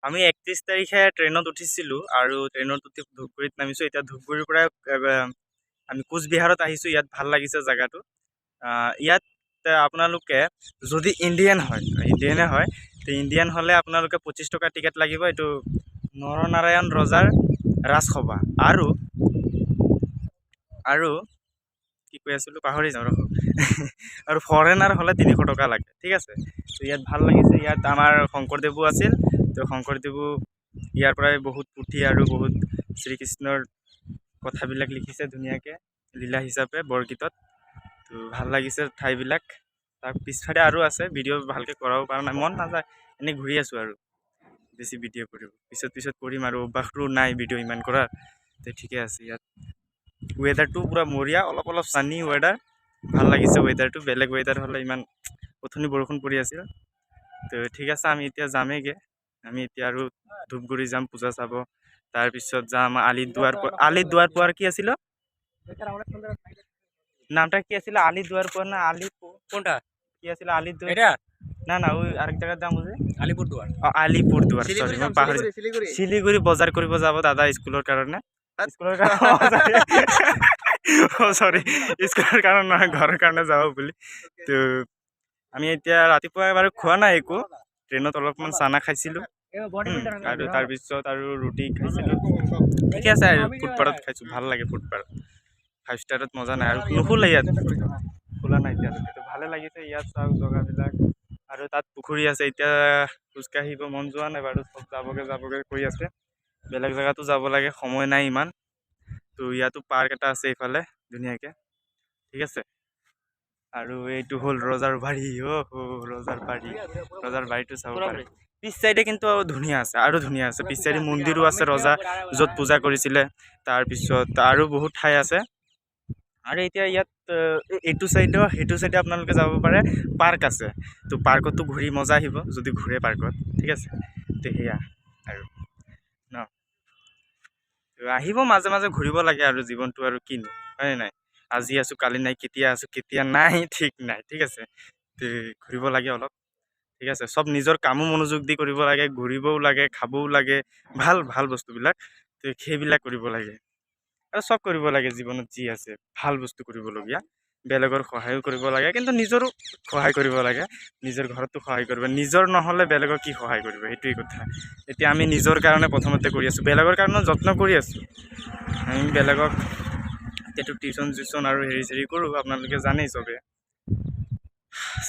আমি 31 তাৰিখে ট্ৰেইনত উঠিছিলোঁ আৰু ট্ৰেইনত উঠি ধূপগুৰিত নামিছোঁ। এতিয়া ধূপগুৰিৰ পৰা আমি কোচবিহাৰত আহিছোঁ। ইয়াত ভাল লাগিছে জেগাটো। ইয়াত আপোনালোকে যদি ইণ্ডিয়ানে হয় তো ইণ্ডিয়ান হ'লে আপোনালোকে 25 টকা টিকেট লাগিব। এইটো নৰনাৰায়ণ ৰজাৰ ৰাজসভা আৰু কি কৈ আছিলোঁ পাহৰি যাওঁ ৰ'ব আৰু ফৰেনাৰ হ'লে 300 টকা লাগে। ঠিক আছে, তো ইয়াত ভাল লাগিছে। ইয়াত আমাৰ শংকৰদেৱো আছিল, তো শংকৰদেৱো ইয়াৰ পৰাই বহুত পুথি আৰু বহুত শ্ৰীকৃষ্ণৰ কথাবিলাক লিখিছে ধুনীয়াকৈ লীলা হিচাপে বৰগীতত। তো ভাল লাগিছে ঠাইবিলাক। তাৰ পিছফালে আৰু আছে, ভিডিঅ' ভালকৈ কৰাব পৰা নাই, মন নাযায়, এনেই ঘূৰি আছোঁ আৰু বেছি ভিডিঅ' কৰিব পিছত কৰিম আৰু অভ্যাসটো নাই ভিডিঅ' ইমান কৰাৰ। তো ঠিকে আছে। ইয়াত ৱেডাৰটো পূৰা মৰিয়া, অলপ অলপ ছানি ৱেডাৰ, ভাল লাগিছে ৱেডাৰটো। বেলেগ ৱেডাৰ হ'লে ইমান অথনি বৰষুণ পৰি আছিল। তো ঠিক আছে, আমি এতিয়া যামেইগৈ। আমি এতিয়া আৰু ধূপগুৰি যাম পূজা চাব। তাৰপিছত যাম আলিদ্বাৰ পোৱাৰ কি আছিল নামটা কি আছিল? আলিদ্বাৰ পোৱাৰ না কোনটা কি আছিল? আলিদ্বাৰ এটা না ওই আৰেক জায়গায় যাম যে আলিপুৰদুয়াৰ। আলিপুৰদুয়াৰ, সৰি মই পাহৰিছোঁ। শিলিগুৰি বজাৰ কৰিব যাব দাদা স্কুলৰ কাৰণে। স্কুলৰ সৰি স্কুলৰ কাৰণে নহয়, ঘৰৰ কাৰণে যাব বুলি। তো আমি এতিয়া ৰাতিপুৱা বাৰু খোৱা নাই একো, ট্ৰেইনত অলপমান চানা খাইছিলোঁ আৰু তাৰপিছত আৰু ৰুটি খাইছিলোঁ। ঠিকে আছে, আৰু ফুটপাথত খাইছোঁ, ভাল লাগে ফুটপাথ। 5 ষ্টাৰত মজা নাই আৰু নুখুলে ইয়াত, খোলা নাই এতিয়ালৈকে। তো ভালে লাগিছে ইয়াত চাওক জেগাবিলাক। আৰু তাত পুখুৰী আছে। এতিয়া খোজকাঢ়িব মন যোৱা নাই বাৰু, চব যাবগৈ কৰি আছে। বেলেগ জেগাতো যাব লাগে, সময় নাই ইমান। তো ইয়াতো পাৰ্ক এটা আছে এইফালে ধুনীয়াকৈ। ঠিক আছে, আৰু এইটো হ'ল ৰজাৰ বাৰী। ৰজাৰ বাৰীটো চাব পাৰে। পিছ চাইডে কিন্তু ধুনীয়া আছে, আৰু ধুনীয়া আছে। পিছ চাইডে মন্দিৰো আছে, ৰজা য'ত পূজা কৰিছিলে। তাৰপিছত আৰু বহুত ঠাই আছে। আৰু এতিয়া ইয়াত সেইটো চাইডে আপোনালোকে যাব পাৰে, পাৰ্ক আছে। তো পাৰ্কতো ঘূৰি মজা আহিব যদি ঘূৰে পাৰ্কত। ঠিক আছে, তো সেয়া আৰু ন আহিব মাজে মাজে ঘূৰিব লাগে আৰু জীৱনটো আৰু কিনো, হয়নে নাই? আজি আছোঁ কালি নাই, কেতিয়া আছোঁ কেতিয়া নাই ঠিক নাই। ঠিক আছে, তো ঘূৰিব লাগে অলপ। ঠিক আছে, চব নিজৰ কামো মনোযোগ দি কৰিব লাগে, ঘূৰিবও লাগে, খাবও লাগে, ভাল ভাল বস্তুবিলাক। তো সেইবিলাক কৰিব লাগে আৰু চব কৰিব লাগে জীৱনত যি আছে ভাল বস্তু কৰিবলগীয়া। বেলেগৰ সহায়ো কৰিব লাগে, কিন্তু নিজৰো সহায় কৰিব লাগে। নিজৰ ঘৰতো সহায় কৰিব, নিজৰ নহ'লে বেলেগক কি সহায় কৰিব, সেইটোৱেই কথা। এতিয়া আমি নিজৰ কাৰণে প্ৰথমতে কৰি আছোঁ, বেলেগৰ কাৰণেও যত্ন কৰি আছোঁ। আমি বেলেগক এতিয়াতো টিউশ্যন আৰু হেৰি কৰোঁ, আপোনালোকে জানেই চবে।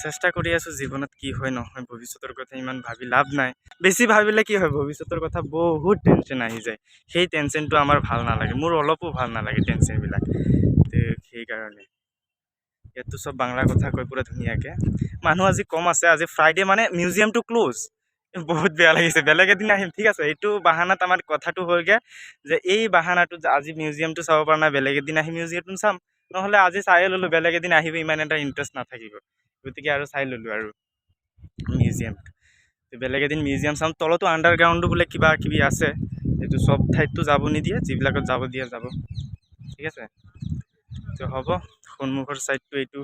চেষ্টা কৰি আছোঁ, জীৱনত কি হয় নহয়, ভৱিষ্যতৰ কথা ইমান ভাবি লাভ নাই। বেছি ভাবিলে কি হয়, ভৱিষ্যতৰ কথা বহুত টেনশ্যন আহি যায়। সেই টেনশ্যনটো আমাৰ ভাল নালাগে, মোৰ অলপো ভাল নালাগে টেনশ্যনবিলাক। তো সেইকাৰণে ইয়াততো চব বাংলা কথা কয় পূৰা ধুনীয়াকৈ। মানুহ আজি কম আছে, আজি ফ্ৰাইডে মানে মিউজিয়ামটো ক্ল'জ। বহুত বেয়া লাগিছে, বেলেগ এদিন আহিম। ঠিক আছে, এইটো বাহানাত আমাৰ কথাটো হয়গৈ যে এই বাহানাটো আজি মিউজিয়ামটো চাব পৰা নাই, বেলেগ এদিন আহি মিউজিয়ামটো চাম। নহ'লে আজি চায়ে ল'লোঁ, বেলেগ এদিন আহিব ইমান এটা ইণ্টাৰেষ্ট নাথাকিব। গতিকে আৰু চাই ল'লোঁ আৰু মিউজিয়ামটো। বেলেগ এদিন মিউজিয়াম চাম। তলতো আণ্ডাৰগ্ৰাউণ্ডো বোলে কিবা কিবি আছে, এইটো চব ঠাইততো যাব নিদিয়ে, যিবিলাকত যাব দিয়ে যাব। ঠিক আছে, তো হ'ব। সন্মুখৰ ছাইডটো এইটো,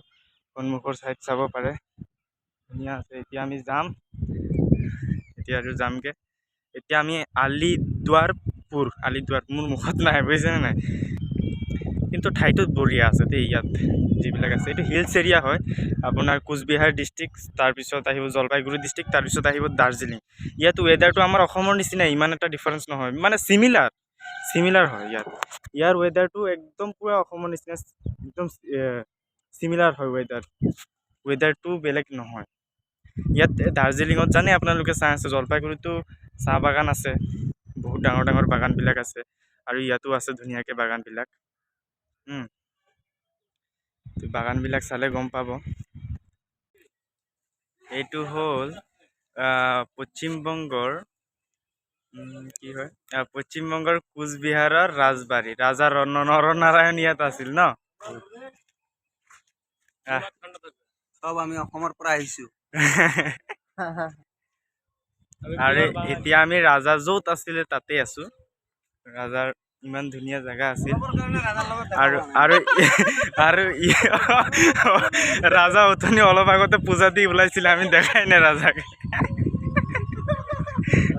সন্মুখৰ ছাইড চাব পাৰে, ধুনীয়া আছে। এতিয়া আমি যাম, আৰু যামগৈ। এতিয়া আমি আলিদ্বাৰ মোৰ মুখত নাই, বুজিছেনে নাই? কিন্তু ঠাইটো বঢ়িয়া আছে দেই। ইয়াত যিবিলাক আছে, এইটো হিলছ এৰিয়া হয় আপোনাৰ কোচবিহাৰ ডিষ্ট্ৰিক্ট, তাৰপিছত আহিব জলপাইগুৰি ডিষ্ট্ৰিক্ট, তাৰপিছত আহিব দাৰ্জিলিং। ইয়াত ৱেডাৰটো আমাৰ অসমৰ নিচিনাই, ইমান এটা ডিফাৰেঞ্চ নহয়, মানে চিমিলাৰ হয়। ইয়াৰ ৱেডাৰটো একদম পূৰা অসমৰ নিচিনা, একদম চিমিলাৰ হয় ৱেডাৰটো বেলেগ নহয়। ইয়াত দাৰ্জিলিঙত জানে আপোনালোকে চাহ আছে, জলপাইগুৰিতো চাহ বাগান আছে, বহুত ডাঙৰ ডাঙৰ বাগানবিলাক আছে। আৰু ইয়াতো আছে ধুনীয়াকৈ বাগানবিলাক। বাগানবিলাক চালে গম পাব। এইটো হ'ল পশ্চিমবংগৰ কি হয়, পশ্চিমবংগৰ কোচবিহাৰৰ ৰাজবাৰী। ৰাজা নৰনাৰায়ণ ইয়াত আছিল ন। সব আমি অসমৰ পৰা আহিছোঁ। আৰু এতিয়া আমি ৰাজা য'ত আছিলে তাতে আছোঁ। ৰাজাৰ ইমান ধুনীয়া জেগা আছিল। আৰু ৰাজা অথনি অলপ আগতে পূজা দি ওলাইছিলে, আমি দেখাই নাই ৰাজাক।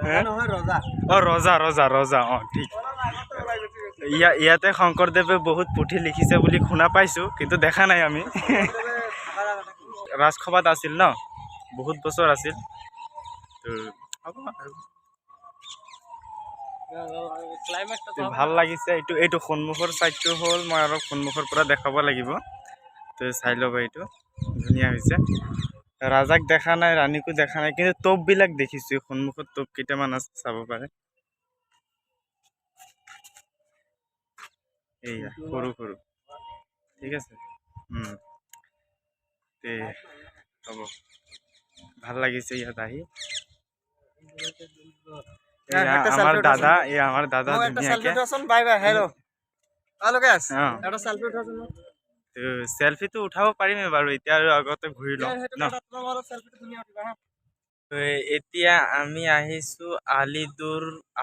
হে? নহয় ৰজা ৰজা ৰজা ৰজা ঠিক ইয়াতে শংকৰদেৱে বহুত পুথি লিখিছে বুলি শুনা পাইছোঁ, কিন্তু দেখা নাই আমি। ৰাজসভাত আছিল ন, বহুত বছৰ আছিল। তো হ'ব আৰু। তো ভাল লাগিছে। এইটো সন্মুখৰ ছাইডটো হ'ল, মই অলপ সন্মুখৰ পৰা দেখাব লাগিব। তো চাই ল'ব, এইটো ধুনীয়া হৈছে। ৰাজাক দেখা নাই, ৰাণীকো দেখা নাই, কিন্তু তোপবিলাক দেখিছোঁ। সন্মুখত তোপ কেইটামান আছে, চাব পাৰে। এইয়া সৰু সৰু, ঠিক আছে। তে হ'ব, ভাল লাগিছে ইয়াত আহি। আমাৰ দাদা ধুনীয়াকে বাই বাই হেল্ল' লুকেশ অঁ এটা সেলফি উঠাচোন চেলফিটো উঠাব পাৰিমেই বাৰু, এতিয়া আৰু আগতে ঘূৰি লওঁ ন। তো এতিয়া আমি আহিছোঁ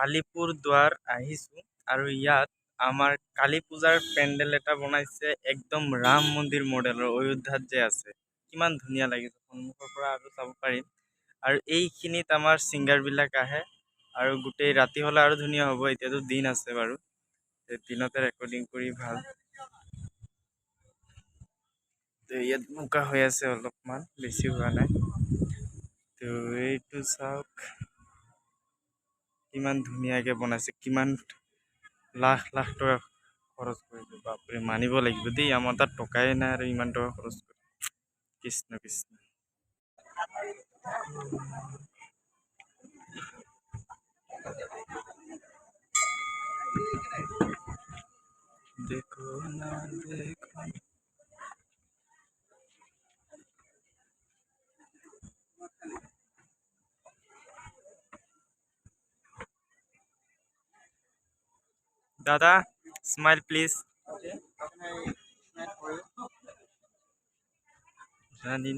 আলিপুৰদুৱাৰ আহিছোঁ, আৰু ইয়াত আমাৰ কালী পূজাৰ পেণ্ডেল এটা বনাইছে, একদম ৰাম মন্দিৰ মডেলৰ, অযোধ্যাত যে আছে। কিমান ধুনীয়া লাগিছে, সন্মুখৰ পৰা আৰু চাব পাৰিম। আৰু এইখিনিত আমাৰ ছিংগাৰবিলাক আহে, আৰু গোটেই ৰাতি হ'লে আৰু ধুনীয়া হ'ব। এতিয়াতো দিন আছে বাৰু, দিনতে ৰেকৰ্ডিং কৰি ভাল। তো ইয়াত বোকা হৈ আছে অলপমান, বেছি হোৱা নাই। তো এইটো চাওক, কিমান ধুনীয়াকৈ বনাইছে, কিমান লাখ লাখ টকা খৰচ কৰিছে। বাপৰে, মানিব লাগিব দেই, আমাৰ তাত টকাই নাই আৰু ইমান টকা খৰচ কৰি। কৃষ্ণ কৃষ্ণ। দেখো না দেখো, দাদা স্মাইল প্লিজ। জানি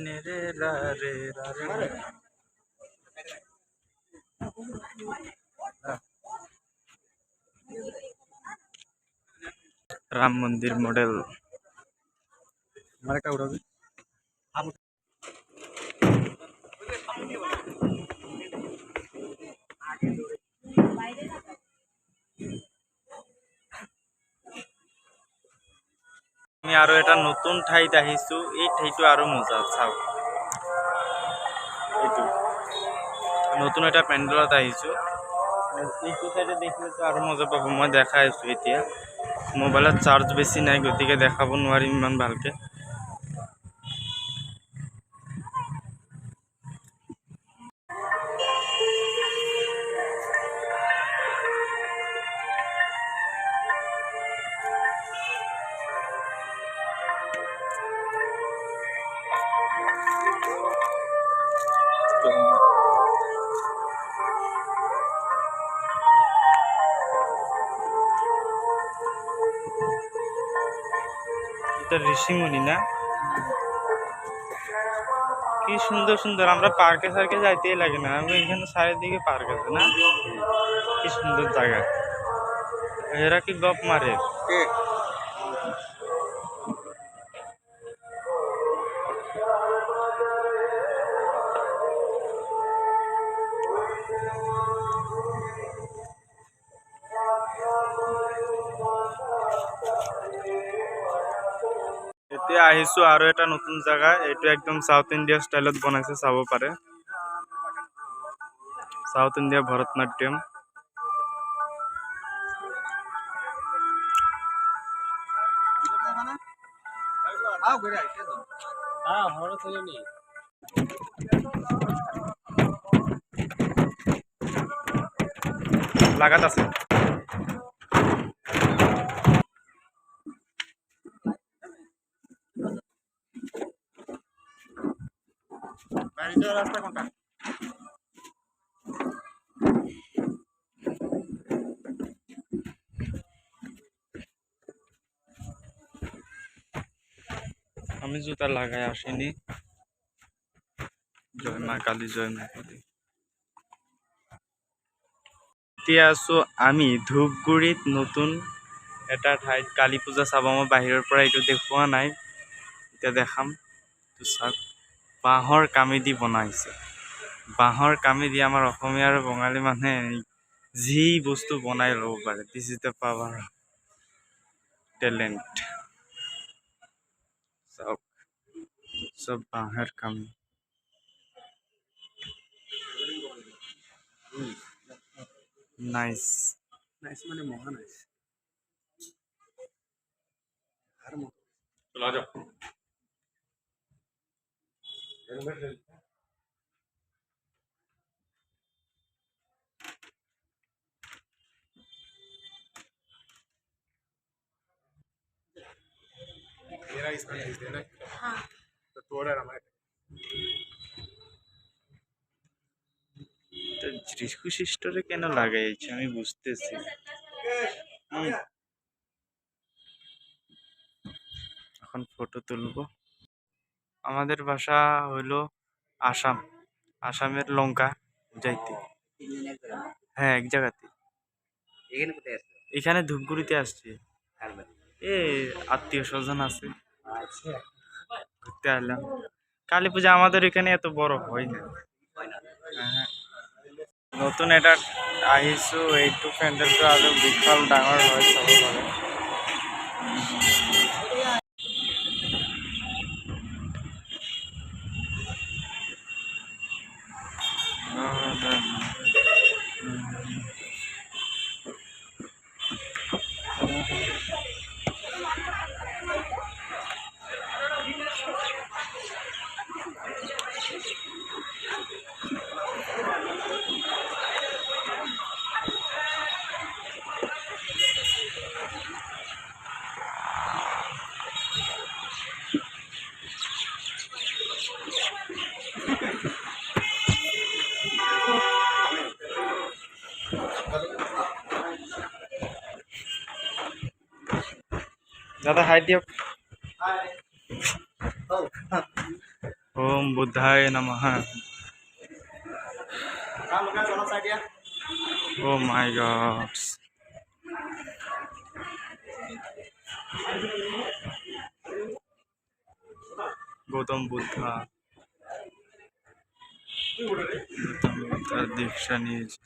নে রে রা রে রা রে। রাম মন্দির মডেল। আমার একটা উঠাবি আমি আৰু এটা নতুন ঠাইত আহিছোঁ। এই ঠাইটো আৰু মজা, চাওক এইটো নতুন এটা পেণ্ডেলত আহিছোঁ। এইটো চাইডে দেখিলেতো আৰু মজা পাব। মই দেখাই আছোঁ এতিয়া, মোবাইলত চাৰ্জ বেছি নাই, গতিকে দেখাব নোৱাৰিম ইমান ভালকৈ। এটা ঋষিমুনি না, কি সুন্দর সুন্দর। আমরা পার্কে সার্কে যাইতেই লাগে না, আমি এখানে চারিদিকে পার্ক আছে না, কি সুন্দর জায়গা। এরা কি গপ মারে। এতিয়া আহিছোঁ আৰু এটা নতুন জাগা। এইটো একদম সাউথ ইণ্ডিয়া ষ্টাইলত বনাইছে, চাব পাৰে। South India Bharatanatyam. লাগাত আছে। রাস্তা কোনটা আমি জুতা লাগাই আসিনি। জয় মা কালী, জয় মা কালী। এতিয়া আছোঁ আমি ধূপগুৰিত, নতুন এটা ঠাইত কালী পূজা চাব। মই বাহিৰৰ পৰা এইটো দেখুওৱা নাই, এতিয়া দেখাম। তো চাওক, বাঁহৰ কামেদি বনাইছে, বাঁহৰ কামেদি আমাৰ অসমীয়া আৰু বঙালী মানুহে যি বস্তু বনাই ল'ব পাৰে। This is the power talent. চাওক চব বাঁহৰ কাম। নাইস। नाइस माने महा नाइस हर महा चलो आ जाओ। मेरा इसमें भेज देना हाँ तो थोड़ा हमारे তো যীশু খ্রিস্টরে কেন লাগাইছে আমি বুঝতেছি। এখন ফটো তুলবো। আমাদের ভাষা হইলো আসাম। আসামের লঙ্কা যাইতে। হ্যাঁ এক জায়গাতে। এখানে ধূপগুড়িতে আসছি। এ আত্মীয় স্বজন আছে, ঘুরতে আসলাম। কালী পূজা আমাদের এখানে এত বড় হয় না। হ্যাঁ নতুন এটা আহিছো, এইটো পেণ্ডেলটো আৰু বিশাল ডাঙৰ হয় চাব পাৰে। দাদা হাই দিয়ক। ওম বুদ্ধায় নমঃ। Oh my God. Gautam Buddha দীক্ষা নিয়েছে।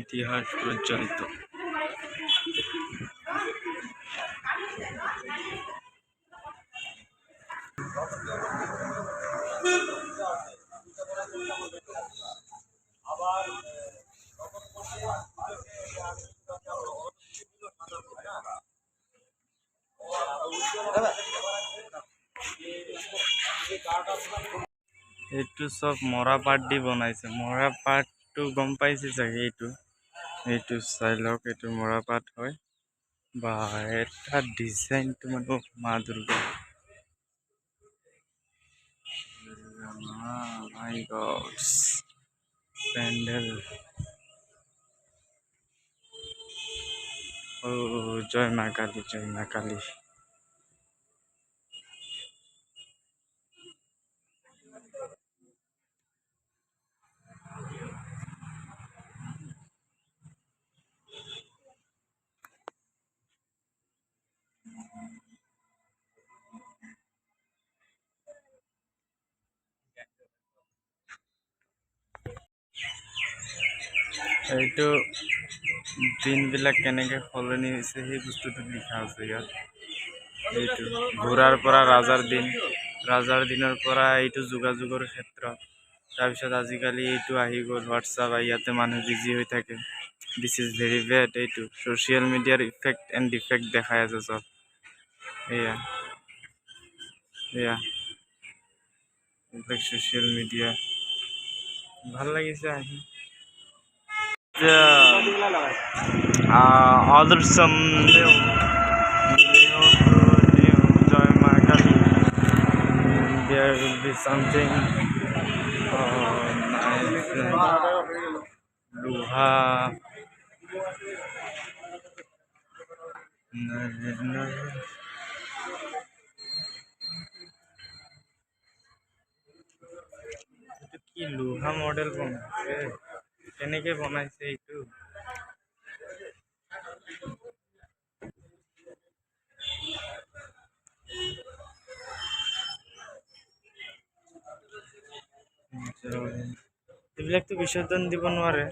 ইতিহাস প্রজ্বলিত। এইটো চব মৰা পাত দি বনাইছে। মৰা পাতটো গম পাইছে চাগে। এইটো চাই লওক, এইটো মৰা পাত হয়। বা এটা ডিজাইনটো মানে মা দুৰ্গা। মাই গড পেণ্ডেল। ও জয় মা কালী, জয় মা কালী। এইটো দিনবিলাক কেনেকৈ সলনি হৈছে সেই বস্তুটো লিখা আছে ইয়াত। এইটো ঘোঁৰাৰ পৰা ৰাজাৰ দিন, ৰাজাৰ দিনৰ পৰা এইটো যোগাযোগৰ ক্ষেত্ৰ। তাৰপিছত আজিকালি এইটো আহি গ'ল হোৱাটছআপ, ইয়াতে মানুহ বিজি হৈ থাকে। This is very bed. এইটো ছ'চিয়েল মিডিয়াৰ ইফেক্ট এণ্ড ডিফেক্ট দেখাই আছে চব। এয়া এইবিলাক ছ'চিয়েল মিডিয়া। ভাল লাগিছে আহি। Awesome new Joy Ma Kali. There will be something nice. Luha. কি লোহা মডেল বনাইছে, কেনেকে বনাইছে এইটো। এইবিলাকতো বিসৰ্জন দিব নোৱাৰে।